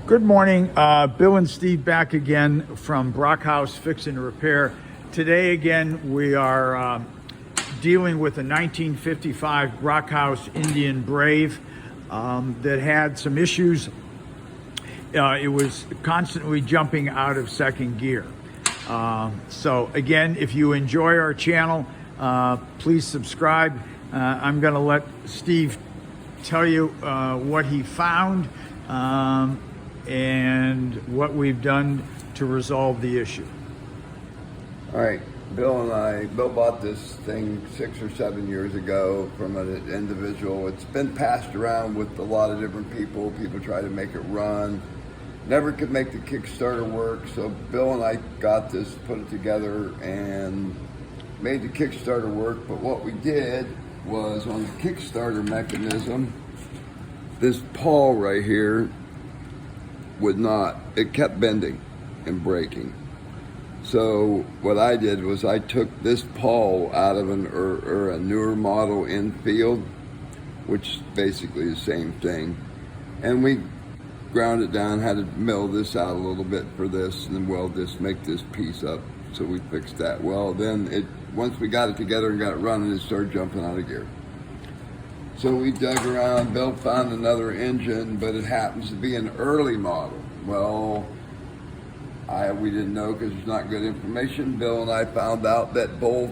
Good morning, Bill and Steve back again from Brockhousefix&Repair. Today again we are dealing with a 1955 Brockhouse Indian Brave that had some issues. It was constantly jumping out of second gear. So again, if you enjoy our channel, please subscribe. I'm going to let Steve tell you what he found and what we've done to resolve the issue. All right, Bill bought this thing 6 or 7 years ago from an individual. It's been passed around with a lot of different people. People try to make it run. Never could make the Kickstarter work, so Bill and I got this, put it together, and made the Kickstarter work. But what we did was, on the Kickstarter mechanism, this pawl right here it kept bending and breaking. So what I did was I took this pawl out of a newer model infield, which is basically the same thing, and we ground it down, had to mill this out a little bit for this, and then weld this, make this piece up. So we fixed that. Well, then once we got it together and got it running, it started jumping out of gear. So we dug around, Bill found another engine, but it happens to be an early model. Well, we didn't know because there's not good information. Bill and I found out that both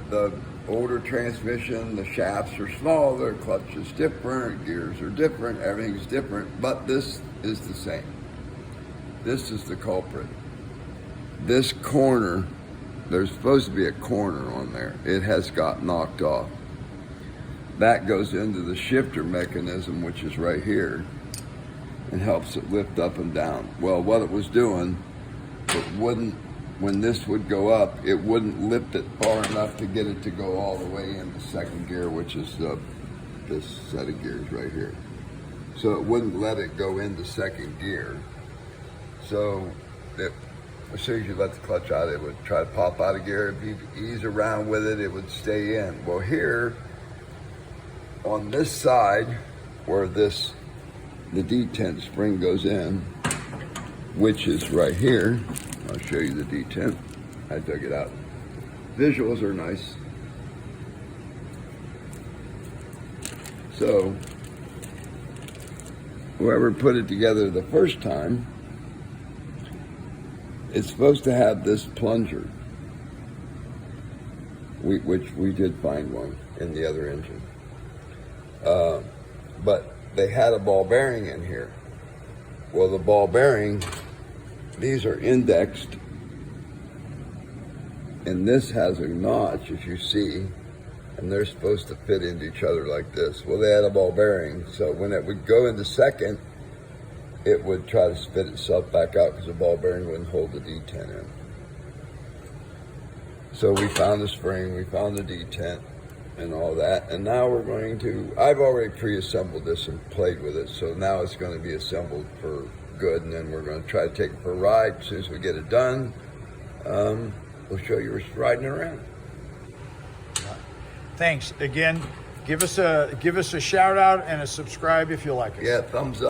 the older transmission, the shafts are smaller, clutch is different, gears are different, everything's different, but this is the same. This is the culprit. This corner, there's supposed to be a corner on there. It has got knocked off. That goes into the shifter mechanism, which is right here, and helps it lift up and down. Well, what it was doing, it wouldn't, when this would go up, it wouldn't lift it far enough to get it to go all the way into second gear, which is this set of gears right here. So it wouldn't let it go into second gear. So as soon as you let the clutch out, it would try to pop out of gear. If you ease around with it, it would stay in. Well, here, on this side, where the detent spring goes in, which is right here, I'll show you the detent. I dug it out. Visuals are nice. So, whoever put it together the first time, it's supposed to have this plunger, which we did find one in the other engine. But they had a ball bearing in here. Well, the ball bearing, these are indexed, and this has a notch, as you see, and they're supposed to fit into each other like this. Well, they had a ball bearing, so when it would go into second, it would try to spit itself back out because the ball bearing wouldn't hold the detent in. So we found the spring, we found the detent, and all that, and now we're going to, I've already pre-assembled this and played with it, so now it's going to be assembled for good, and then we're going to try to take it for a ride. As soon as we get it done, we'll show you us riding it around. Thanks again. Give us a shout out and a subscribe if you like us. Yeah, thumbs up.